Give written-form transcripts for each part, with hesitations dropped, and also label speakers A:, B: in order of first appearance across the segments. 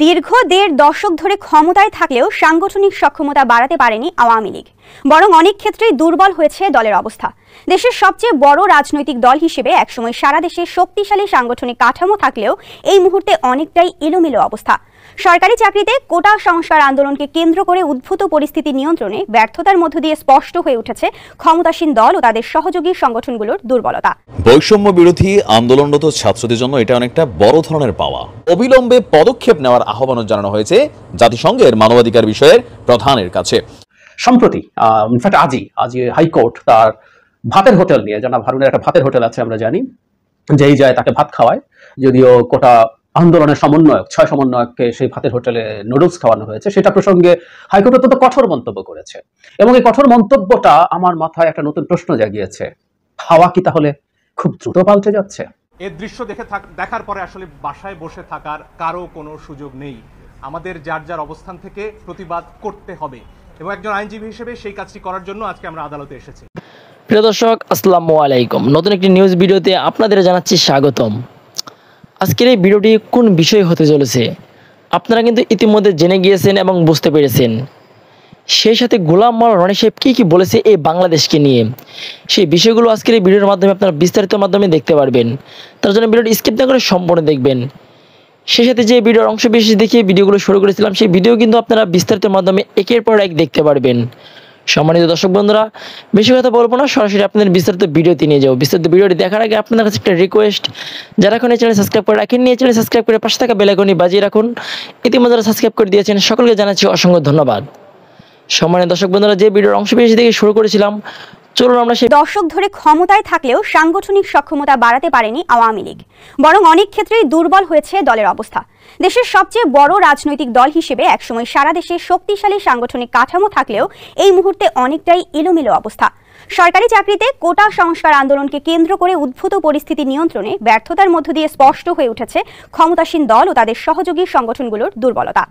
A: দীর্ঘ দেড় দশক ধরে ক্ষমতায় থাকলেও সাংগঠনিক সক্ষমতা বাড়াতে পারেনি আওয়ামী লীগ, বরং অনেক ক্ষেত্রেই দুর্বল হয়েছে দলের অবস্থা। দেশের সবচেয়ে বড় রাজনৈতিক দল হিসেবে একসময় সারা দেশে শক্তিশালী সাংগঠনিক কাঠামো থাকলেও এই মুহূর্তে অনেকটাই এলোমেলো অবস্থা। সরকারি চাকরিতে কোটা সংস্কার আন্দোলনকে কেন্দ্র করে উদ্ভূত পরিস্থিতি নিয়ন্ত্রণে ব্যর্থতার মধ্য দিয়ে স্পষ্ট হয়ে উঠেছে ক্ষমতাসীন দল ও তাদের সহযোগী সংগঠনগুলোর দুর্বলতা।
B: বৈষম্য বিরোধী আন্দোলনরত ছাত্রদের জন্য এটা অনেকটা বড় ধরনের পাওয়া। অবিলম্বে পদক্ষেপ নেওয়ার আহ্বান জানানো হয়েছে জাতিসংঘের মানবাধিকার বিষয়ের প্রধানের কাছে।
C: সম্প্রতি ইনফ্যাক্ট আজই হাইকোর্ট তার ভাতের হোটেল নিয়ে, জনাব হারুনের একটা ভাতের হোটেল আছে আমরা জানি, যেই যায় তাকে ভাত খাওয়ায়। যদিও কোটা আন্দোলনের সমন্বয়ক 6 সমন্বয়ককে সেই ভাতের হোটেলে নুডলস খাওয়ানো হয়েছে, সেটা প্রসঙ্গে হাইকোর্ট অত্যন্ত কঠোর মন্তব্য করেছে। এবং এই কঠোর মন্তব্যটা আমার মাথায় একটা নতুন প্রশ্ন জাগিয়েছে, হাওয়া কি তাহলে খুব দ্রুত পাল্টে যাচ্ছে?
D: এই দৃশ্য দেখার পরে আসলে বাসায় বসে থাকার কারো কোনো সুযোগ নেই। আমাদের যার যার অবস্থান থেকে প্রতিবাদ করতে হবে এবং একজন আইনজীবী হিসেবে সেই কাজটি করার জন্য আজকে আমরা আদালতে এসেছি।
E: প্রিয় দর্শক, আসসালামু আলাইকুম। নতুন একটি নিউজ ভিডিওতে আপনাদের জানাচ্ছি স্বাগতম। আজকের এই ভিডিওটি কোন বিষয় হতে চলেছে আপনারা কিন্তু ইতিমধ্যে জেনে গিয়েছেন এবং বুঝতে পেরেছেন। সেই সাথে গোলাম মাওলানা রনি সাহেব কী বলেছে এই বাংলাদেশকে নিয়ে, সেই বিষয়গুলো আজকের এই ভিডিওর মাধ্যমে আপনারা বিস্তারিত মাধ্যমে দেখতে পারবেন। তার জন্য ভিডিওটি স্কিপ না করে সম্পূর্ণ দেখবেন। সেই সাথে যে ভিডিওর অংশ বিশেষ দেখিয়ে ভিডিওগুলো শুরু করেছিলাম, সেই ভিডিও কিন্তু আপনারা বিস্তারিত মাধ্যমে একের পর এক দেখতে পারবেন। সম্মানিত দর্শক বন্ধুরা, বেশি কথা বলবো না, সরাসরি আপনাদের বিস্তারিত ভিডিওতে নিয়ে যাবো। বিস্তারিত ভিডিওটি দেখার আগে আপনাদের কাছে একটা রিকোয়েস্ট, যারা এখন এই চ্যানেল সাবস্ক্রাইব করে রাখেন, নিয়ে চ্যানেল সাবস্ক্রাইব করে পাশে থাকা বেল আইকনটি বাজিয়ে রাখুন। ইতিমধ্যে যারা সাবস্ক্রাইব করে দিয়েছেন সকলকে জানাচ্ছি অসংখ্য ধন্যবাদ। সম্মানিত দর্শক বন্ধুরা, যে ভিডিওর অংশ বিশেষ দেখে শুরু করেছিলাম, চলুন আমরা সেই
A: দশক ধরে ক্ষমতায় থাকলেও সাংগঠনিক সক্ষমতা বাড়াতে পারেনি আওয়ামী লীগ, বরং অনেক ক্ষেত্রেই দুর্বল হয়েছে দলের অবস্থা। দেশের সবচেয়ে বড় রাজনৈতিক দল হিসেবে একসময় সারা দেশে শক্তিশালী সাংগঠনিক কাঠামো থাকলেও এই মুহূর্তে অনেকটাই এলোমেলো অবস্থা। সরকারি চাকরিতে কোটা সংস্কার আন্দোলনকে কেন্দ্র করে উদ্ভূত পরিস্থিতি নিয়ন্ত্রণে ব্যর্থতার মধ্য দিয়ে স্পষ্ট হয়ে উঠেছে ক্ষমতাসীন দল ও তাদের সহযোগী সংগঠনগুলোর দুর্বলতা।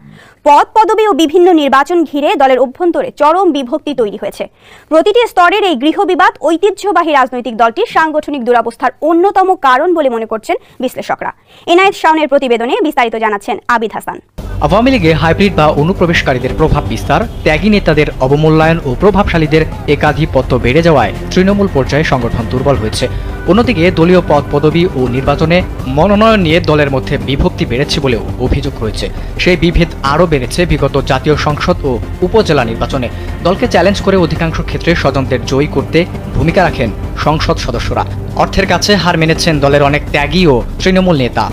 A: পদ পদবি ও বিভিন্ন নির্বাচন ঘিরে দলের অভ্যন্তরে চরম বিভক্তি তৈরি হয়েছে। প্রতিটি স্তরের এই গৃহবিবাদ ঐতিহ্যবাহী রাজনৈতিক দলটির সাংগঠনিক দুরবস্থার অন্যতম কারণ বলে মনে করছেন বিশ্লেষকরা। এনায়েত শাওনের প্রতিবেদনে বিস্তারিত জানাচ্ছেন আবিদ হাসান।
F: আওয়ামী লীগে হাইব্রিড বা অনুপ্রবেশকারীদের প্রভাব বিস্তার, ত্যাগী নেতাদের অবমূল্যায়ন ও প্রভাবশালীদের একাধিপত্য বেড়ে যাওয়ায় তৃণমূল পর্যায়ে সংগঠন দুর্বল হয়েছে। অন্যদিকে দলীয় পদ পদবি ও নির্বাচনে মনোনয়ন নিয়ে দলের মধ্যে বিভক্তি বেড়েছে বলেও অভিযোগ রয়েছে। সেই বিভেদ আরও বেড়েছে বিগত জাতীয় সংসদ ও উপজেলা নির্বাচনে। দলকে চ্যালেঞ্জ করে অধিকাংশ ক্ষেত্রে স্বজনদের জয়ী করতে ভূমিকা রাখেন সংসদ সদস্যরা। অর্থের কাছে হার মেনেছেন দলের অনেক ত্যাগী ও তৃণমূল নেতা।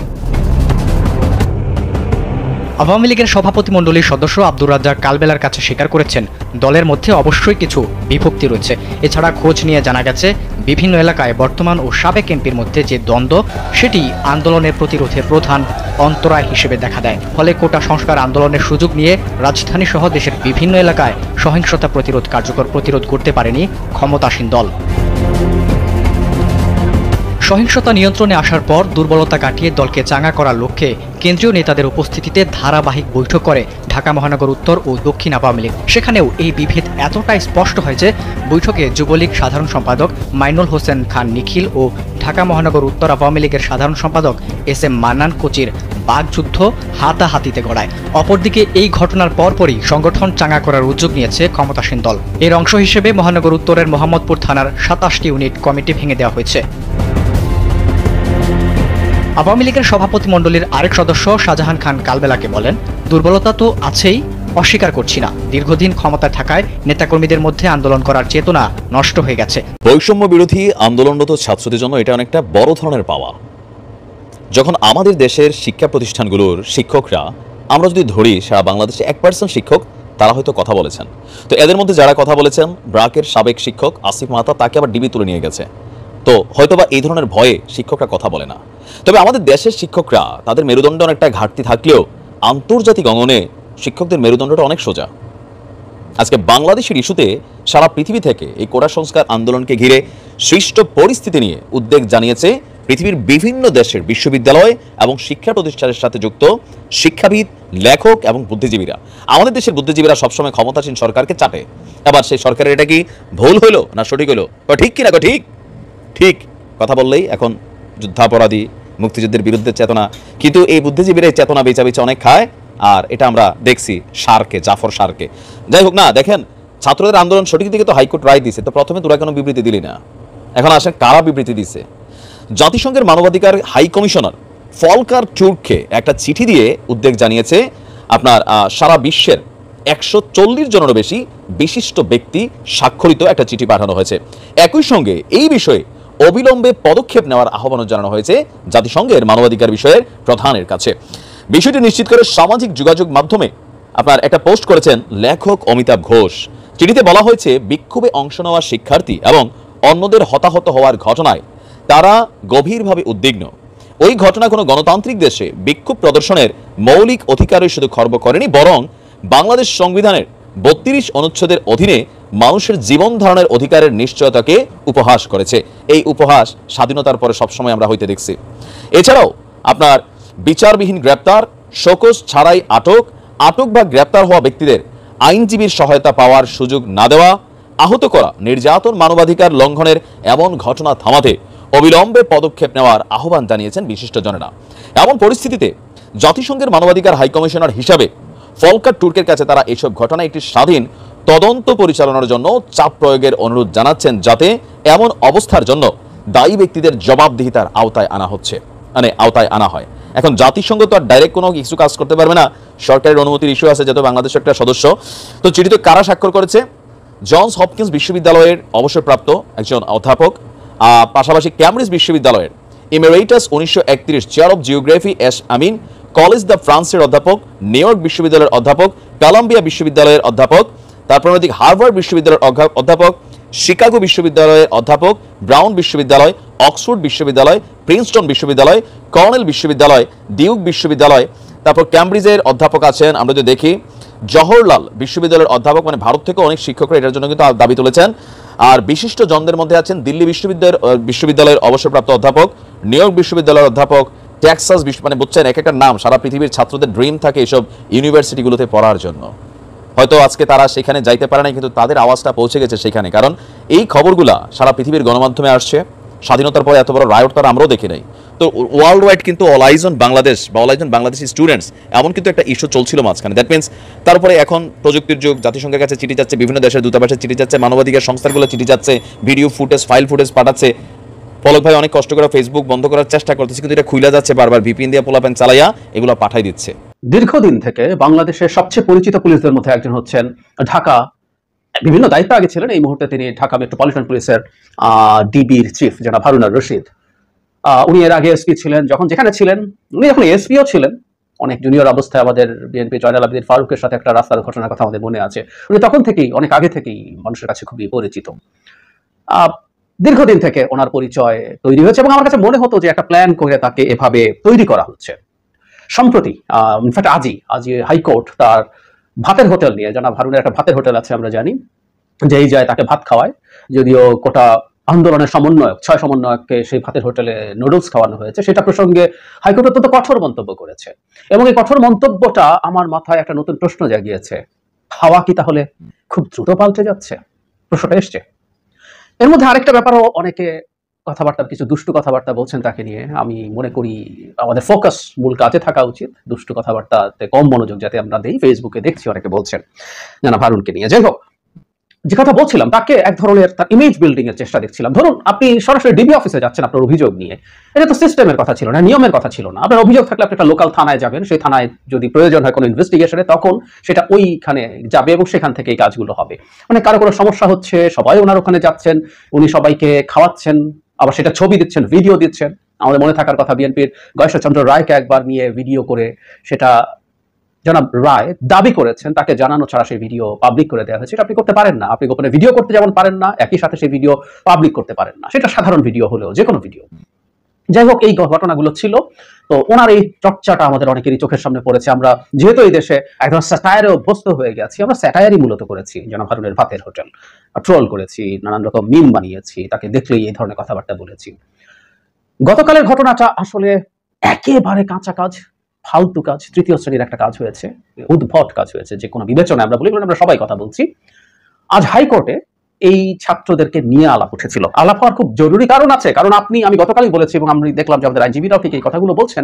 F: আওয়ামী লীগের সভাপতিমণ্ডলীর সদস্য আব্দুর রাজ্জাক কালবেলার কাছে স্বীকার করেছেন দলের মধ্যে অবশ্যই কিছু বিভক্তি রয়েছে। এছাড়া খোঁজ নিয়ে জানা গেছে বিভিন্ন এলাকায় বর্তমান ও সাবেক এমপির মধ্যে যে দ্বন্দ্ব, সেটি আন্দোলনের প্রতিরোধে প্রধান অন্তরায় হিসেবে দেখা দেয়। ফলে কোটা সংস্কার আন্দোলনের সুযোগ নিয়ে রাজধানী সহ দেশের বিভিন্ন এলাকায় সহিংসতা কার্যকর প্রতিরোধ করতে পারেনি ক্ষমতাসীন দল। সহিংসতা নিয়ন্ত্রণে আসার পর দুর্বলতা কাটিয়ে দলকে চাঙ্গা করার লক্ষ্যে কেন্দ্রীয় নেতাদের উপস্থিতিতে ধারাবাহিক বৈঠক করে ঢাকা মহানগর উত্তর ও দক্ষিণ আওয়ামী লীগ। সেখানেও এই বিভেদ এতটাই স্পষ্ট হয় যে বৈঠকে যুবলীগ সাধারণ সম্পাদক মাইনুল হোসেন খান নিখিল ও ঢাকা মহানগর উত্তর আওয়ামী লীগের সাধারণ সম্পাদক SM মান্নান কোচির বাগযুদ্ধ হাতাহাতিতে গড়ায়। অপরদিকে এই ঘটনার পরপরই সংগঠন চাঙ্গা করার উদ্যোগ নিয়েছে ক্ষমতাসীন দল। এর অংশ হিসেবে মহানগর উত্তরের মোহাম্মদপুর থানার 27টি ইউনিট কমিটি ভেঙে দেওয়া হয়েছে। আওয়ামী লীগের সভাপতিমণ্ডলীর আরেক সদস্য শাহজাহান খান কালবেলাকে বলেন, দুর্বলতা তো আছেই, অস্বীকার করছি না। দীর্ঘদিন ক্ষমতায় থাকায় নেতাকর্মীদের মধ্যে আন্দোলন করার চেতনা নষ্ট হয়ে গেছে।
B: বৈষম্য বিরোধী আন্দোলনরত ছাত্রদের জন্য এটা অনেকটা বড় ধরনের পাওয়া। যখন আমাদের দেশের শিক্ষা প্রতিষ্ঠানগুলোর শিক্ষকরা, আমরা যদি ধরি সারা বাংলাদেশে 1% শিক্ষক, তারা হয়তো কথা বলেছেন। তো এদের মধ্যে যারা কথা বলেছেন, ব্রাকের সাবেক শিক্ষক আসিফ মাহাতা, তাকে আবার ডিবি তুলে নিয়ে গেছে। তো হয়তোবা এই ধরনের ভয়ে শিক্ষকরা কথা বলে না। তবে আমাদের দেশের শিক্ষকরা, তাদের মেরুদণ্ড অনেকটা ঘাটতি থাকলেও আন্তর্জাতিক অঙ্গনে শিক্ষকদের মেরুদণ্ডটা অনেক সোজা। আজকে বাংলাদেশের ইস্যুতে সারা পৃথিবী থেকে এই কোটা সংস্কার আন্দোলনকে ঘিরে সৃষ্ট পরিস্থিতি নিয়ে উদ্বেগ জানিয়েছে পৃথিবীর বিভিন্ন দেশের বিশ্ববিদ্যালয় এবং শিক্ষা প্রতিষ্ঠানের সাথে যুক্ত শিক্ষাবিদ, লেখক এবং বুদ্ধিজীবীরা। আমাদের দেশের বুদ্ধিজীবীরা সবসময় ক্ষমতাসীন সরকারকে চাটে। আবার সেই সরকারের এটা কি ভুল হইল না সঠিক হইল, ঠিক কিনা? ঠিক ঠিক কথা বললেই এখন যুদ্ধাপরাধী, মুক্তিযুদ্ধের বিরুদ্ধে চেতনা, কিন্তু এই বুদ্ধিজীবীরা চেতনা বেচা অনেক খায় আর এটা আমরা দেখছি সারকে, জাফর সারকে। যাই হোক না, দেখেন ছাত্রদের আন্দোলন সঠিক দিকে তো হাইকোর্ট রায় দিছে, তো প্রথমে তোরা কেন বিবৃতি দিলি না? এখন আসেন কারা বিবৃতি দিছে। জাতিসংঘের মানবাধিকার হাই কমিশনার ফলকার টুর্ককে একটা চিঠি দিয়ে উদ্বেগ জানিয়েছে আপনার সারা বিশ্বের 140 জনেরও বেশি বিশিষ্ট ব্যক্তি স্বাক্ষরিত একটা চিঠি পাঠানো হয়েছে। একই সঙ্গে এই বিষয়ে অবিলম্বে পদক্ষেপ নেওয়ার আহ্বান জানানো হয়েছে জাতিসংঘের মানবাধিকার বিষয়ের প্রধানের কাছে। বিষয়টি নিশ্চিত করে সামাজিক যোগাযোগ মাধ্যমে আপনার একটা পোস্ট করেছেন লেখক অমিতাভ ঘোষ। চিঠিতে বলা হয়েছে বিক্ষোভে অংশ নেওয়া শিক্ষার্থী এবং অন্যদের হতাহত হওয়ার ঘটনায় তারা গভীরভাবে উদ্বিগ্ন। ওই ঘটনা কোনো গণতান্ত্রিক দেশে বিক্ষোভ প্রদর্শনের মৌলিক অধিকারই শুধু খর্ব করেনি, বরং বাংলাদেশ সংবিধানের 32 অনুচ্ছেদের অধীনে মানুষের জীবন ধারণের অধিকারের নিশ্চয়তাকে উপহাস করেছে। এই উপহাস স্বাধীনতার পরে সবসময় আমরা হইতে দেখছি। এছাড়াও আপনার বিচারবিহীন গ্রেপ্তার, শোকজ ছাড়াই আটক, আটক বা গ্রেপ্তার হওয়া ব্যক্তিদের আইনজীবীর সহায়তা পাওয়ার সুযোগ না দেওয়া, আহত করা, নির্যাতন, মানবাধিকার লঙ্ঘনের এমন ঘটনা থামাতে অবিলম্বে পদক্ষেপ নেওয়ার আহ্বান জানিয়েছেন বিশিষ্টজনেরা। এমন পরিস্থিতিতে জাতিসংঘের মানবাধিকার হাইকমিশনার হিসাবে ফলকার টুর্কের কাছে তারা এসব ঘটনা একটি স্বাধীন তদন্ত পরিচালনার জন্য চাপ প্রয়োগের অনুরোধ জানাচ্ছেন, যাতে এমন অবস্থার জন্য দায়ী ব্যক্তিদের জবাবদিহিতার আওতায় আনা হয়। এখন জাতিসংঘ তো আর ডাইরেক্ট কোনো কিছু কাজ করতে পারবে না, সরকারের অনুমতির ইস্যু আছে, যেহেতু বাংলাদেশ একটা সদস্য। তো চিঠিতে কারা স্বাক্ষর করেছে? জনস হপকিন্স বিশ্ববিদ্যালয়ের অবসরপ্রাপ্ত একজন অধ্যাপক, পাশাপাশি ক্যামব্রিজ বিশ্ববিদ্যালয়ের emeritus 1931 chair of geography S Amin, college the ফ্রান্সের অধ্যাপক, নিউ ইয়র্ক বিশ্ববিদ্যালয়ের অধ্যাপক, কলম্বিয়া বিশ্ববিদ্যালয়ের অধ্যাপক, তারপর হার্ভার্ড বিশ্ববিদ্যালয়ের অধ্যাপক, শিকাগো বিশ্ববিদ্যালয়ের অধ্যাপক, ব্রাউন বিশ্ববিদ্যালয়, অক্সফোর্ড বিশ্ববিদ্যালয়, প্রিন্সটন বিশ্ববিদ্যালয়, কর্নেল বিশ্ববিদ্যালয়, ডিউক বিশ্ববিদ্যালয়, তারপর ক্যামব্রিজের অধ্যাপক আছেন। আমরা যদি দেখি জওহরলাল বিশ্ববিদ্যালয়ের অধ্যাপক, মানে ভারত থেকে অনেক শিক্ষকরা এটার জন্য কিন্তু দাবি তুলেছেন। আর বিশিষ্ট জনদের মধ্যে আছেন দিল্লি বিশ্ববিদ্যালয়ের অবসরপ্রাপ্ত অধ্যাপক, নিউ ইয়র্ক বিশ্ববিদ্যালয়ের অধ্যাপক, টেক্সাস মানে বুঝছেন, এক একটা নাম। সারা পৃথিবীর ছাত্রদের ড্রিম থাকে এইসব ইউনিভার্সিটিগুলোতে পড়ার জন্য। হয়তো আজকে তারা সেখানে যাইতে পারে না, কিন্তু তাদের আওয়াজটা পৌঁছে গেছে সেখানে, কারণ এই খবরগুলা সারা পৃথিবীর গণমাধ্যমে আসছে। স্বাধীনতার পরে এত বড় রায়ট তারা আমরাও দেখি নাই। তো ওয়ার্ল্ড ওয়াইড কিন্তু অল আইজ অন বাংলাদেশ বা all eyes on Bangladeshi students এমন কিন্তু একটা ইস্যু চলছিল মাঝখানে। দ্যাট মিনস তারপরে এখন প্রযুক্তির যুগ, জাতিসংঘের কাছে চিঠি যাচ্ছে, বিভিন্ন দেশের দূতাবাসে চিঠি যাচ্ছে, মানবাধিকার সংস্থাগুলো চিঠি যাচ্ছে, ভিডিও ফুটেজ, ফাইল ফুটেজ পাঠাচ্ছে। পলক ভাই অনেক কষ্ট করে ফেসবুক বন্ধ করার চেষ্টা করতেছে, কিন্তু এটা খুইলা যাচ্ছে বারবার, ভিপিএন দিয়ে পোলাপেন চালাইয়া এগুলো পাঠাই দিচ্ছে।
C: দীর্ঘদিন থেকে বাংলাদেশের সবচেয়ে পরিচিত পুলিশদের মধ্যে একজন হচ্ছেন ঢাকা, বিভিন্ন দায়িত্ব আগে ছিলেন, এই মুহূর্তে তিনি ঢাকা মেট্রোপলিটন পুলিশের ডিবির চিফ জনাব হারুন আর রশিদ। উনি এর আগে এসপি ছিলেন, যখন যেখানে ছিলেন উনি যখন এসপিও ছিলেন, অনেক জুনিয়র অবস্থায় আমাদের বিএনপি জয়নাল আবেদিন ফারুকের সাথে একটা রাস্তার ঘটনার কথা আমাদের মনে আছে। উনি তখন থেকেই, অনেক আগে থেকেই মানুষের কাছে খুবই পরিচিত। দীর্ঘদিন থেকে ওনার পরিচয় তৈরি হয়েছে এবং আমার কাছে মনে হতো যে একটা প্ল্যান করে তাকে এভাবে তৈরি করা হচ্ছে। সম্প্রতি ইনফ্যাক্ট আজ হাইকোর্ট তার ভাতের হোটেল নিয়ে, জনাব হারুনের একটা ভাতের হোটেল আছে আমরা জানি, যেই যায় তাকে ভাত খাওয়ায়, যদিও কোটা আন্দোলনের সমন্বয়ক 6 সমন্বয়ককে সেই ভাতের হোটেলে নুডলস খাওয়ানো হয়েছে, সেটা প্রসঙ্গে হাইকোর্ট অত্যন্ত কঠোর মন্তব্য করেছে। এবং এই কঠোর মন্তব্যটা আমার মাথায় একটা নতুন প্রশ্ন জাগিয়েছে, হাওয়া কি তাহলে খুব দ্রুত পাল্টে যাচ্ছে? প্রশ্নটা এসছে। এর মধ্যে আরেকটা ব্যাপারও, অনেকে কথাবার্তা, কিছু দুষ্টু কথাবার্তা বলছেন তাকে নিয়ে। আমি মনে করি আমাদের ফোকাস মূল কাজে থাকা উচিত, দুষ্টু কথাবার্তাতে কম মনোযোগ যাতে আমরা দেই। ফেসবুকে দেখছি অনেকে বলছেন জনাব হারুনকে নিয়ে। যাই হোক, যে কথা বলছিলাম, তাকে এক ধরনের তার ইমেজ বিল্ডিং এর চেষ্টা দেখছিলাম। ধরুন আপনি সরাসরি ডিবি অফিসে যাচ্ছেন আপনার অভিযোগ নিয়ে, এটা তো সিস্টেমের কথা ছিল না, নিয়মের কথা ছিল না। আপনার অভিযোগ থাকলে আপনি একটা লোকাল থানায় যাবেন, সেই থানায় যদি প্রয়োজন হয় কোনো ইনভেস্টিগেশনে, তখন সেটা ওইখানে যাবে এবং সেখান থেকে এই কাজগুলো হবে। মানে কারো কোনো সমস্যা হচ্ছে, সবাই ওনার ওখানে যাচ্ছেন, উনি সবাইকে খাওয়াচ্ছেন, আবার সেটা ছবি দিচ্ছেন, ভিডিও দিচ্ছেন। আমাদের মনে থাকার কথা, বিএনপির গয়েশ্বরচন্দ্র রায়কে একবার নিয়ে ভিডিও করে সেটা জনাব রায় দাবি করেছেন তাকে জানানো ছাড়া সেই ভিডিও পাবলিক করে দেওয়া হয়েছে। আপনি করতে পারেন না, আপনি গোপনে ভিডিও করতে যেমন পারেন না, একই সাথে সেই ভিডিও পাবলিক করতে পারেন না, সেটা সাধারণ ভিডিও হলেও, যে কোনো ভিডিও। যাই হোক, এই ঘটনাগুলো ছিল। তো ওনার এই চর্চাটা আমাদের অনেকেরই চোখের সামনে পড়েছে। আমরা যেহেতু এই দেশে একদম স্যাটায়ারে অভ্যস্ত হয়ে গেছি, আমরা স্যাটায়ারই মূলত করেছি। জনাব হারুনের ভাতের হোটেল ট্রোল করেছি, নানান রকম মিম বানিয়েছি, তাকে দেখলেই এই ধরনের কথাবার্তা বলেছি। গতকালের ঘটনাটা আসলে একেবারে কাঁচা কাজ, ফালতু কাজ, তৃতীয় শ্রেণীর একটা কাজ হয়েছে, উদ্ভট কাজ হয়েছে, যে কোনো বিবেচনা আমরা বলি, আমরা সবাই কথা বলছি। আজ হাইকোর্টে এই ছাত্রদেরকে নিয়ে আলাপ উঠেছিল। আলাপ হওয়ার খুব জরুরি কারণ আছে, কারণ আমি গতকালই বলেছি এবং আমি দেখলাম যে আমাদের আইনজীবীরাও ঠিক এই কথাগুলো বলছেন,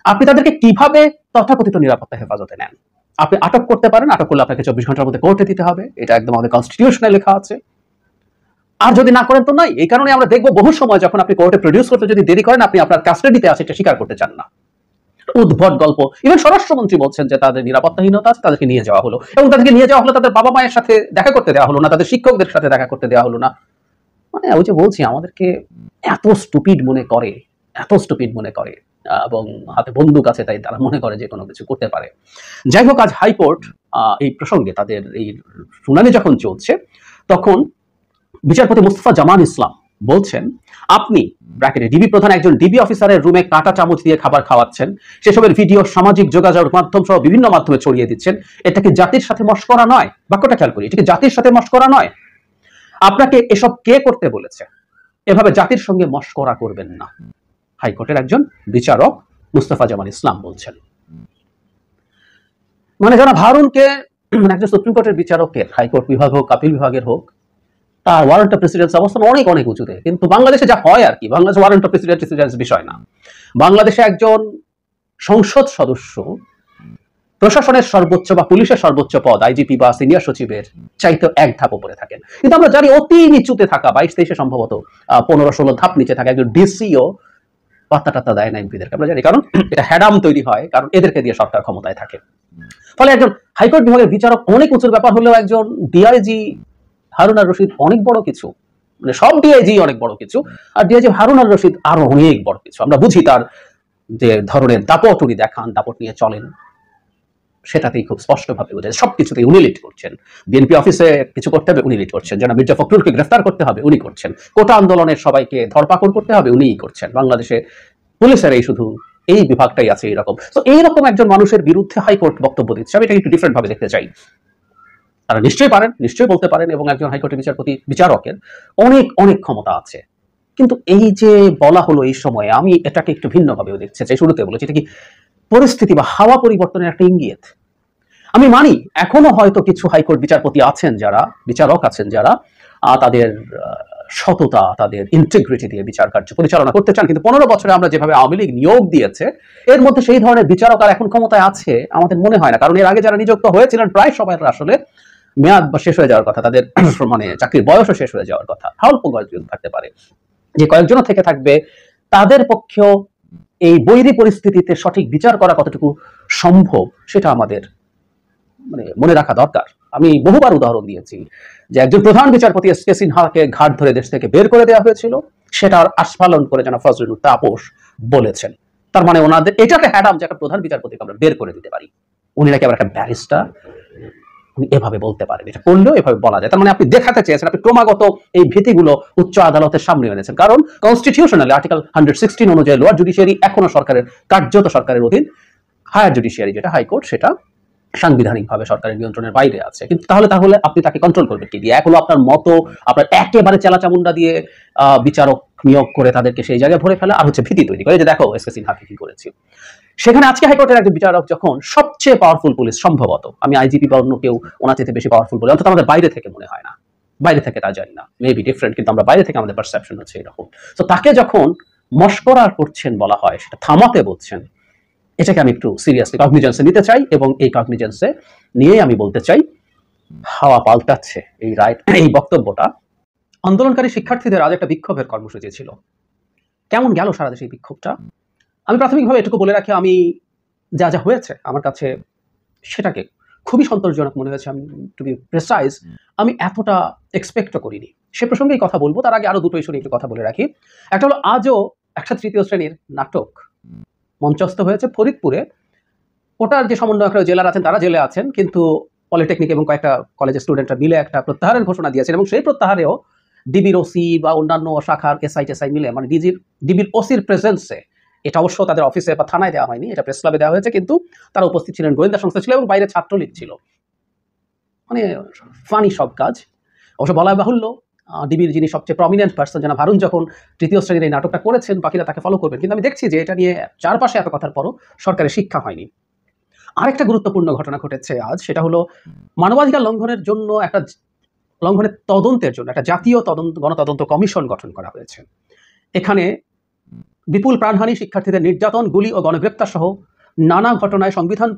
C: আপনি তাদেরকে কিভাবে তথাকথিত নিরাপত্তা হেফাজতে নেন? আপনি আটক করতে পারেন, আটক করলে আপনাকে 24 ঘন্টার মধ্যে কোর্টে দিতে হবে, এটা একদম আমাদের কনস্টিটিউশনে লেখা আছে। আর যদি না করেন তো নাই। এই কারণে আমরা দেখবো বহু সময় যখন আপনি কোর্টে প্রডিউস করতে যদি দেরি করেন, আপনি আপনার কাস্টাডিতে আছে এটা স্বীকার করতে চান না। উদ্ভট গল্প। ইভেন স্বরাষ্ট্রমন্ত্রী বলছেন যে তাদের নিরাপত্তাহীনতা আছে, তাদেরকে নিয়ে যাওয়া হলো, এবং তাদেরকে নিয়ে যাওয়া হলো তাদের বাবা মায়ের সাথে দেখা করতে দেওয়া হলো না, তাদের শিক্ষকদের সাথে দেখা করতে দেওয়া হলো না। মানে ওই যে বলছি, আমাদেরকে এত স্টুপিড মনে করে, এত স্টুপিড মনে করে, এবং হাতে বন্দুক আছে তাই তারা মনে করে যে কোনো কিছু করতে পারে। যাই হোক, আজ হাইকোর্ট এই প্রসঙ্গে তাদের এই শুনানি যখন চলছে, তখন বিচারপতি মুস্তাফা জামান ইসলাম বলছেন, আপনি ব্র্যাকেটে ডিবি প্রধান একজন ডিবি অফিসারের রুমে কাঁটা চামচ দিয়ে খাবার খাওয়াচ্ছেন, সেসবের ভিডিও সামাজিক যোগাযোগ মাধ্যম সহ বিভিন্ন মাধ্যমে ছড়িয়ে দিচ্ছেন, এটা কি জাতির সাথে মশকরা নয়? বাক্যটা খেয়াল করি, এটা কি জাতির সাথে মশকরা নয়? আপনাকে এসব কে করতে বলেছে? এভাবে জাতির সঙ্গে মশকরা করবেন না। হাইকোর্টের একজন বিচারক মুস্তাফা জামান ইসলাম বলছেন। মানে যারা হারুনকে একজন সুপ্রিম কোর্টের বিচারকের, হাইকোর্ট বিভাগ হোক, আপিল বিভাগের হোক, তার ওয়ারেন্ট অফ প্রেসিডেন্স অবস্থান অনেক অনেক উঁচুতে। কিন্তু বাংলাদেশে যা হয় আর কি, বাংলাদেশে ওয়ারেন্ট অফ প্রেসিডেন্স বিষয় না। বাংলাদেশে একজন সংসদ সদস্য প্রশাসনের সর্বোচ্চ বা পুলিশের সর্বোচ্চ পদ, আইজিপি বা সিনিয়র সচিবের চাইতে এক ধাপ উপরে থাকেন। কিন্তু আমরা জানি অতি নিচুতে থাকা 22-23 সম্ভবত 15-16 ধাপ নিচে থাকা একজন ডিসিও পাত্তা টাত্তা দেয় না এমপিদেরকে, আমরা জানি। কারণ এটা হ্যাডাম তৈরি হয়, কারণ এদেরকে দিয়ে সরকার ক্ষমতায় থাকে। ফলে একজন হাইকোর্ট বিভাগের বিচারক অনেক উঁচুর ব্যাপার হলেও একজন ডিআইজি হারুন আর রশিদ অনেক বড় কিছু। মানে সব ডিআইজি অনেক বড় কিছু, আর ডিআইজি হারুন আর রশিদ আরো অনেক বড় কিছু। আমরা বুঝি তার যে ধরনের দাপট উনি দেখান, দাপট নিয়ে চলেন, সেটাতেই খুব স্পষ্টভাবে বোঝা যায়। সবকিছুতেই উনি লিড করছেন। বিএনপি অফিসে কিছু করতে হবে, উনি লিড করছেন। যারা মির্জা ফখরুলকে গ্রেফতার করতে হবে, উনি করছেন। কোটা আন্দোলনের সবাইকে ধরপাকড় করতে হবে, উনিই করছেন। বাংলাদেশে পুলিশের এই শুধু এই বিভাগটাই আছে এইরকম। তো এইরকম একজন মানুষের বিরুদ্ধে হাইকোর্ট বক্তব্য দিচ্ছে, আমি এটা একটু ডিফারেন্ট ভাবে দেখতে চাই। তারা নিশ্চয়ই পারেন, নিশ্চয়ই বলতে পারেন, এবং একজন হাইকোর্টের বিচারকের অনেক অনেক ক্ষমতা আছে। কিন্তু এই যে বলা হলো এই সময়ে, আমি এটাকে একটু ভিন্নভাবেও দেখতে চাই। শুরুতে বলেছি, এটা কি পরিস্থিতি বা হাওয়া পরিবর্তনের একটা ইঙ্গিত? আমি মানি এখনো হয়তো কিছু হাইকোর্ট বিচারপতি আছেন যারা, বিচারক আছেন যারা তাদের সততা, তাদের ইন্টিগ্রিটি দিয়ে বিচার কার্য পরিচালনা করতে চান। কিন্তু 15 বছরে আমরা যেভাবে আওয়ামী লীগ নিয়োগ দিয়েছে, এর মধ্যে সেই ধরনের বিচারক আর এখন ক্ষমতায় আছে আমাদের মনে হয় না। কারণ এর আগে যারা নিযুক্ত হয়েছিলেন প্রায় সবাই আসলে মেয়াদ বা শেষ হয়ে যাওয়ার কথা, তাদের মানে চাকরির বয়সও শেষ হয়ে যাওয়ার কথা। অল্প কয়েকজন থাকতে পারে, যে কয়েকজন থেকে থাকবে তাদের পক্ষেও এই বৈরী পরিস্থিতিতে সঠিক বিচার করা কতটুকু সম্ভব সেটা আমাদের মানে মনে রাখা দরকার। আমি বহুবার উদাহরণ দিয়েছি যে একজন প্রধান বিচারপতি এস কে সিনহাকে ঘাট ধরে দেশ থেকে বের করে দেওয়া হয়েছিল, সেটার আস্ফালন করে যেন ফজলুল তাপস বলেছেন। তার মানে ওনাদের এটাকে হ্যাডাম যে একটা প্রধান বিচারপতিকে আমরা বের করে দিতে পারি। উনি নাকি আবার একটা ব্যারিস্টার, উনি এভাবে বলতে পারেন, এটা করলেও এভাবে বলা যায়। তার মানে আপনি দেখাতে চেয়েছেন, আপনি ক্রমাগত এই ভীতিগুলো উচ্চ আদালতের সামনে এনেছেন। কারণ কনস্টিটিউশনালি আর্টিকেল 116 অনুযায়ী লোয়ার জুডিশিয়ারি এখনো সরকারের কার্যত সরকারের অধীন, হায়ার জুডিশিয়ারি যেটা হাইকোর্ট সেটা সাংবিধানিকভাবে সরকারের নিয়ন্ত্রণের বাইরে আছে। কিন্তু তাহলে আপনি তাকে কন্ট্রোল করবেন কি দিয়ে? এক হলো আপনার মতো, আপনার একেবারে চেলাচামুন্ডা দিয়ে বিচারক নিয়োগ করে তাদেরকে সেই জায়গায় ভরে ফেলা, আর হচ্ছে ভীতি তৈরি করে যে দেখো এস কে সিনহা কি করেছে। সেখানে আজকে হাইকোর্টের একজন বিচারক যখন সবচেয়ে পাওয়ারফুল পুলিশ, সম্ভবত আমি আইজিপি বা অন্য কেউ ওনার চেয়ে বেশি পাওয়ারফুল বলে অন্তত আমাদের বাইরে থেকে মনে হয় না, বাইরে থেকে তা জানি না, মেবি ডিফারেন্ট, কিন্তু আমরা বাইরে থেকে আমাদের পারসেপশন হচ্ছে এরকম। তো তাকে যখন মশকরা করছেন বলা হয়, সেটা থামাতে বলছেন, এটাকে আমি একটু সিরিয়াসলি কগনিজেন্সে নিতে চাই, এবং এই কগনিজেন্সে নিয়ে আমি বলতে চাই হাওয়া পাল্টাচ্ছে এই রাইট, এই বক্তব্যটা। আন্দোলনকারী শিক্ষার্থীদের আজ একটা বিক্ষোভের কর্মসূচি ছিল। কেমন গেল সারা দেশে এই বিক্ষোভটা? আমি প্রাথমিকভাবে এটুকু বলে রাখি, আমি যা যা হয়েছে আমার কাছে সেটাকে খুবই সন্তোষজনক মনে হয়েছে। আমি টু বি প্রেসাইজ, আমি এতটা এক্সপেক্টও করিনি। সে প্রসঙ্গেই কথা বলবো, তার আগে আরো দুটো ইস্যু নিয়ে একটু কথা বলে রাখি। একটা হলো, আজও একটা তৃতীয় শ্রেণীর নাটক মঞ্চস্থ হয়েছে ফরিদপুরে। ওটার যে সমন্বয়করা জেলার আছেন তারা জেলে আছেন, কিন্তু পলিটেকনিক এবং কয়েকটা কলেজের স্টুডেন্টরা মিলে একটা প্রত্যাহারের ঘোষণা দিয়েছেন, এবং সেই প্রত্যাহারেও ডিবির ওসি বা অন্যান্য শাখার এসআই মিলে, মানে ডিবির ওসির প্রেজেন্সে, এটা অবশ্য তাদের অফিসে বা থানায় দেওয়া হয়নি, এটা প্রেস ক্লাবে দেওয়া হয়েছে, কিন্তু তারা উপস্থিত ছিলেন, গোয়েন্দা সংস্থা ছিল এবং বাইরে ছাত্রলীগ ছিল। মানে ফানি সব কাজ। অবশ্য বলা বাহুল্য, ডিবির যিনি সবচেয়ে প্রমিনেন্ট পার্সন জনাব হারুন যখন তৃতীয় শ্রেণীর এই নাটকটা করেছেন, বাকিরা তাকে ফলো করবেন। কিন্তু আমি দেখছি যে এটা নিয়ে চারপাশে এত কথার পরও সরকারের শিক্ষা হয়নি। আরেকটা গুরুত্বপূর্ণ ঘটনা ঘটেছে আজ, সেটা হলো মানবাধিকার লঙ্ঘনের জন্য লঙ্ঘনের তদন্তের জন্য একটা জাতীয় গণতদন্ত কমিশন গঠন করা হয়েছে। এখানে বিপুল প্রাণহানি, শিক্ষার্থীদের নির্যাতন, গুলি ও গণগ্রেপ্তার সহ নানা ঘটনায় সংবিধান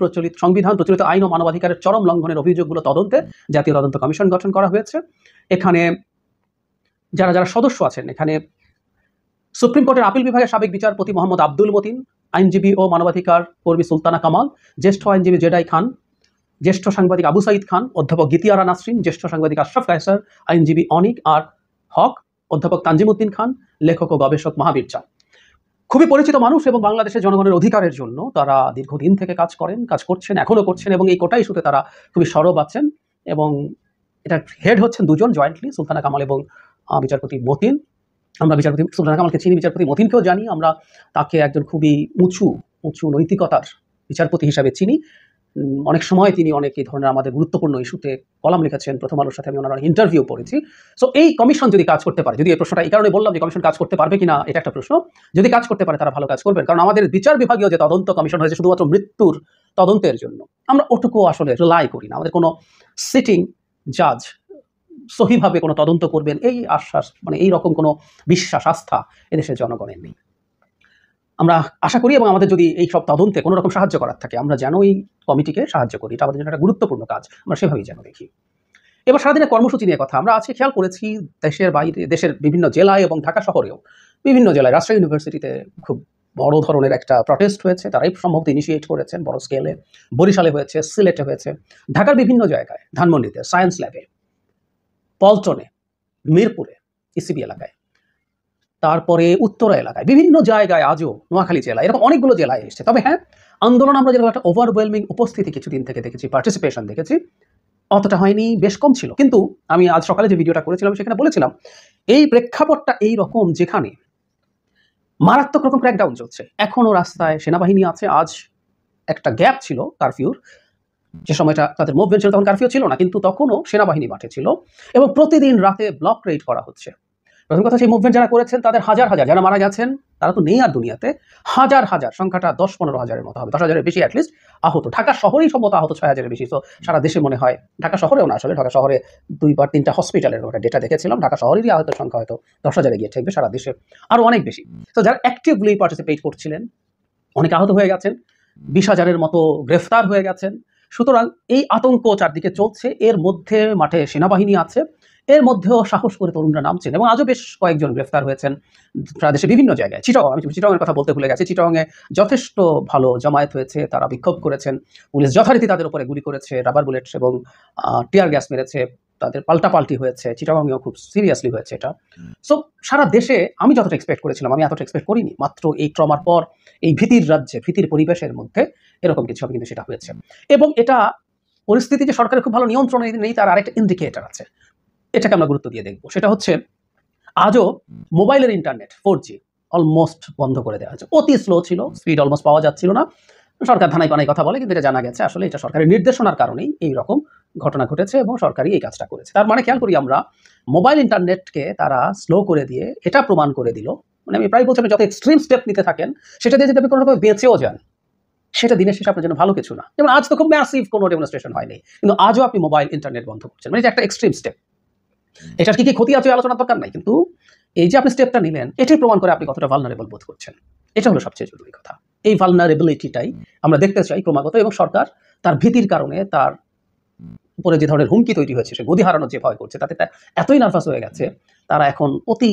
C: প্রচলিত আইন ও মানবাধিকারের চরম লঙ্ঘনের অভিযোগগুলো তদন্তে জাতীয় তদন্ত কমিশন গঠন করা হয়েছে। এখানে যারা যারা সদস্য আছেন, এখানে সুপ্রিম কোর্টের আপিল বিভাগের সাবেক বিচারপতি মোহাম্মদ আব্দুল মতিন, আইনজীবী ও মানবাধিকার কর্মী সুলতানা কামাল, জ্যেষ্ঠ আইনজীবী জেডাই খান, জ্যেষ্ঠ সাংবাদিক আবু সাইদ খান, অধ্যাপক গীতিয়ারা নাসরিন, জ্যেষ্ঠ সাংবাদিক আশরাফ কায়সার, আইনজীবী অনিক আর হক, অধ্যাপক তানজিমউদ্দিন খান, লেখক ও গবেষক মহাবীর চা। খুবই পরিচিত মানুষ এবং বাংলাদেশের জনগণের অধিকারের জন্য তারা দীর্ঘদিন থেকে কাজ করছেন, এখনো করছেন এবং এই কোটা ইস্যুতে তারা খুবই সরব আছেন। এবং এটার হেড হচ্ছেন দুজন জয়েন্টলি, সুলতানা কামাল এবং বিচারপতি মতিন। আমরা বিচারপতি সুলতানা কামালকে চিনি, বিচারপতি মতিনকেও জানি। আমরা তাকে একজন খুবই উঁচু নৈতিকতার বিচারপতি হিসাবে চিনি। অনেক সময় তিনি অনেক এই ধরনের আমাদের গুরুত্বপূর্ণ ইস্যুতে কলাম লিখেছেন। প্রথম আলোর সাথে আমি ওনার ইন্টারভিউ পড়েছি। সো এই কমিশন যদি কাজ করতে পারে, যদি এই প্রশ্নটা এই কারণে বললাম যে কমিশন কাজ করতে পারবে কিনা, এটা একটা প্রশ্ন। যদি কাজ করতে পারে তারা ভালো কাজ করবেন, কারণ আমাদের বিচার বিভাগীয় যে তদন্ত কমিশন হয়েছে শুধুমাত্র মৃত্যুর তদন্তের জন্য, আমরা ওটুকু আসলে রিলাই করি না। আমাদের কোনো সিটিং জাজ সহিভাবে কোনো তদন্ত করবেন এই আশ্বাস, মানে এই রকম কোনো বিশ্বাস, আস্থা এদেশের জনগণের নেই। আমরা আশা করি এবং আমাদের যদি এই সব তদন্তে কোনো রকম সাহায্য করার থাকে, আমরা যেন এই কমিটিকে সাহায্য করি। এটা আমাদের জন্য একটা গুরুত্বপূর্ণ কাজ, আমরা সেভাবেই যেন দেখি। এবার সারাদিনের কর্মসূচি নিয়ে কথা। আমরা আজকে খেয়াল করেছি দেশের বাইরে, দেশের বিভিন্ন জেলায় এবং ঢাকা শহরেও বিভিন্ন জেলায়, রাজশাহী ইউনিভার্সিটিতে খুব বড় ধরনের একটা প্রটেস্ট হয়েছে, তারাই সম্ভবত ইনিশিয়েট করেছেন বড় স্কেলে। বরিশালে হয়েছে, সিলেটে হয়েছে, ঢাকার বিভিন্ন জায়গায়, ধানমন্ডিতে, সায়েন্স ল্যাবে, পল্টনে, মিরপুরে, ইসিবি এলাকায়, তারপরে উত্তরা এলাকায়, বিভিন্ন জায়গায়, আজও নোয়াখালী জেলায়, এরকম অনেকগুলো জেলায় এসেছে। তবে হ্যাঁ, আন্দোলন আমরা যেরকম একটা ওভারওয়েলমিং উপস্থিতি কিছুদিন থেকে দেখেছি, পার্টিসিপেশন দেখেছি, অতটা হয়নি, বেশ কম ছিল। কিন্তু আমি আজ সকালে যে ভিডিওটা করেছিলাম সেখানে বলেছিলাম এই প্রেক্ষাপটটা এই রকম, যেখানে মারাত্মক রকম ক্র্যাকডাউন চলছে, এখনও রাস্তায় সেনাবাহিনী আছে। আজ একটা গ্যাপ ছিল কারফিউর, যে সময়টা তাদের মুভমেন্ট ছিল তখন কারফিউ ছিল না, কিন্তু তখনও সেনাবাহিনী মাঠে ছিল এবং প্রতিদিন রাতে ব্লক রেড করা হচ্ছে। প্রথম কথা, সেই মুভমেন্ট যারা করেছেন তাদের হাজার যারা মারা গেছেন তারা তো নেই আর দুনিয়াতে, হাজার সংখ্যাটা 10-15 হাজারের মতো হবে, 10 হাজারের বেশি অ্যাটলিস্ট আহত। ঢাকা শহরেই সম্ভবত আহত 6 হাজারের বেশি। তো সারা দেশে মনে হয়, ঢাকা শহরেও না, আসলে ঢাকা শহরে 2-3টা হসপিটালের একটা ডেটা দেখেছিলাম, ঢাকা শহরেরই আহতের সংখ্যা হয়তো 10 হাজারে গিয়ে ঠেকবে, সারা দেশে আরও অনেক বেশি। তো যারা অ্যাক্টিভলি পার্টিসিপেট করছিলেন অনেক আহত হয়ে গেছেন, 20 হাজারের মতো গ্রেফতার হয়ে গেছেন। সুতরাং এই আতঙ্ক চারদিকে চলছে, এর মধ্যে মাঠে সেনাবাহিনী আছে, এর মধ্যেও সাহস করে তরুণরা নামছেন এবং আজও বেশ কয়েকজন গ্রেফতার হয়েছেন সারা দেশে বিভিন্ন জায়গায়। আমি চিটাগংয়ের কথা বলতে ভুলে গেছি। চিটাগংয়ে যথেষ্ট ভালো জমায়েত হয়েছে, তারা বিক্ষোভ করেছেন, পুলিশ যথারীতি তাদের উপরে গুলি করেছে, রাবার বুলেট এবং টিয়ার গ্যাস মেরেছে, তাদের পাল্টাপাল্টি হয়েছে। চিটাগংয়েও খুব সিরিয়াসলি হয়েছে এটা। সো সারা দেশে আমি যতটা এক্সপেক্ট করেছিলাম, আমি এতটা এক্সপেক্ট করিনি। মাত্র এই ট্রমার পর, এই ভীতির রাজ্যে, ভীতির পরিবেশের মধ্যে এরকম কিছু হবে, কিন্তু সেটা হয়েছে। এবং এটা পরিস্থিতি যে সরকারের খুব ভালো নিয়ন্ত্রণে নেই তার আরেকটা ইন্ডিকেটর আছে, এটাকে আমরা গুরুত্ব দিয়ে দেখবো। সেটা হচ্ছে আজও মোবাইলের ইন্টারনেট 4G অলমোস্ট বন্ধ করে দেওয়া হয়েছে। অতি স্লো ছিল, স্পিড অলমোস্ট পাওয়া যাচ্ছিল না। সরকার ধানাই পানাই কথা বলে, কিন্তু এটা জানা গেছে আসলে এটা সরকারের নির্দেশনার কারণেই এই রকম ঘটনা ঘটেছে এবং সরকারই এই কাজটা করেছে। তার মানে খেয়াল করি আমরা, মোবাইল ইন্টারনেটকে তারা স্লো করে দিয়ে এটা প্রমাণ করে দিল, মানে আমি প্রায় বলছি যত এক্সট্রিম স্টেপ নিতে থাকেন সেটা দিয়ে যদি আপনি কোনো রকম বেঁচেও যান, সেটা দিনের শেষে আপনার জন্য ভালো কিছু না। যেমন আজ তো খুব ম্যাসিভ কোনো ডেমনস্ট্রেশন হয়নি, কিন্তু আজও আপনি মোবাইল ইন্টারনেট বন্ধ করছেন, মানে এটা একটা এক্সট্রিম স্টেপ। এটার কি ক্ষতি আছে আলোচনার দরকার নাই, কিন্তু এই যে আপনি স্টেপটা নিলেন এটাই প্রমাণ করে আপনি কতটা ভালনারেবল বোধ করছেন। এটা হলো সবচেয়ে জরুরি কথা। এই ভালনারেবিলিটিটাই আমরা দেখতে চাই ক্রমাগত, এবং সরকার তার ভীতির কারণে, তার উপরে যে ধরনের হুমকি তৈরি হয়েছে, সে গদি হারানোর যে ভয় করছে, তাতে এতই নার্ভাস হয়ে গেছে, তারা এখন অতি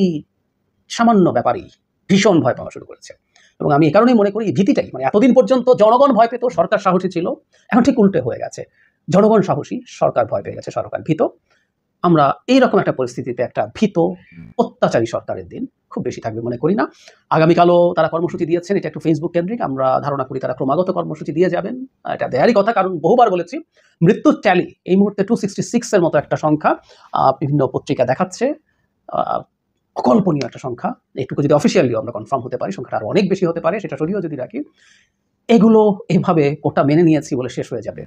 C: সামান্য ব্যাপারেই ভীষণ ভয় পাওয়া শুরু করেছে। এবং আমি এই কারণেই মনে করি এই ভীতিটাই, মানে এতদিন পর্যন্ত জনগণ ভয় পেত, সরকার সাহসী ছিল, এখন ঠিক উল্টে হয়ে গেছে, জনগণ সাহসী, সরকার ভয় পেয়ে গেছে, সরকার ভীত। আমরা এইরকম একটা পরিস্থিতিতে একটা ভীত অত্যাচারী সরকারের দিন খুব বেশি থাকবে মনে করি না। আগামীকালও তারা কর্মসূচি দিয়েছেন, এটা একটু ফেসবুক কেন্দ্রিক, আমরা ধারণা করি তারা ক্রমাগত কর্মসূচি দিয়ে যাবেন। এটা দেয়ারই কথা, কারণ বহুবার বলেছি মৃত্যুর ট্যালি এই মুহূর্তে 266-এর মতো একটা সংখ্যা বিভিন্ন পত্রিকা দেখাচ্ছে, অকল্পনীয় একটা সংখ্যা। এইটুকু যদি অফিসিয়ালি আমরা কনফার্ম হতে পারি, সংখ্যাটা আরও অনেক বেশি হতে পারে, সেটা সরিয়েও যদি রাখি, এগুলো এভাবে কোটা মেনে নিয়েছি বলে শেষ হয়ে যাবে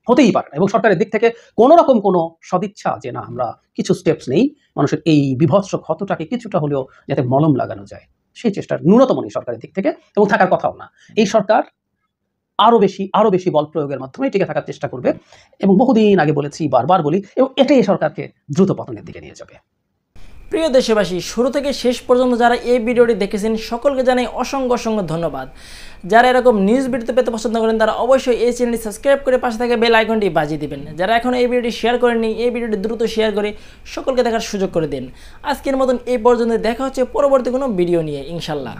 C: হতেই পারে না। এবং সরকারের দিক থেকে কোনো রকম কোনো সদিচ্ছা যে না আমরা কিছু স্টেপস নেই, মানুষের এই বিভৎস ক্ষতটাকে কিছুটা হলেও যাতে মলম লাগানো যায়, সেই চেষ্টার ন্যূনতম নেই সরকারের দিক থেকে, এবং থাকার কথাও না। এই সরকার আরো বেশি বল প্রয়োগের মাধ্যমে টিকে থাকার চেষ্টা করবে, এবং বহুদিন আগে বলেছি, বারবার বলি, এবং এটাই সরকারকে দ্রুত পতনের দিকে নিয়ে যাবে।
E: প্রিয় দেশবাসী, শুরু থেকে শেষ পর্যন্ত যারা এই ভিডিওটি দেখেছেন সকলকে জানাই অসংখ্য অসংখ্য ধন্যবাদ। যারা এরকম নিউজ ভিডিও পেতে পছন্দ করেন তারা অবশ্যই এই চ্যানেলটি সাবস্ক্রাইব করে পাশে থাকা বেল আইকনটি বাজিয়ে দিবেন। যারা এখন এই ভিডিওটি শেয়ার করেননি, এই ভিডিওটি দ্রুত শেয়ার করে সকলকে দেখার সুযোগ করে দিন। আজকের মতন এই পর্যন্ত, দেখা হচ্ছে পরবর্তী কোনো ভিডিও নিয়ে ইনশাল্লাহ।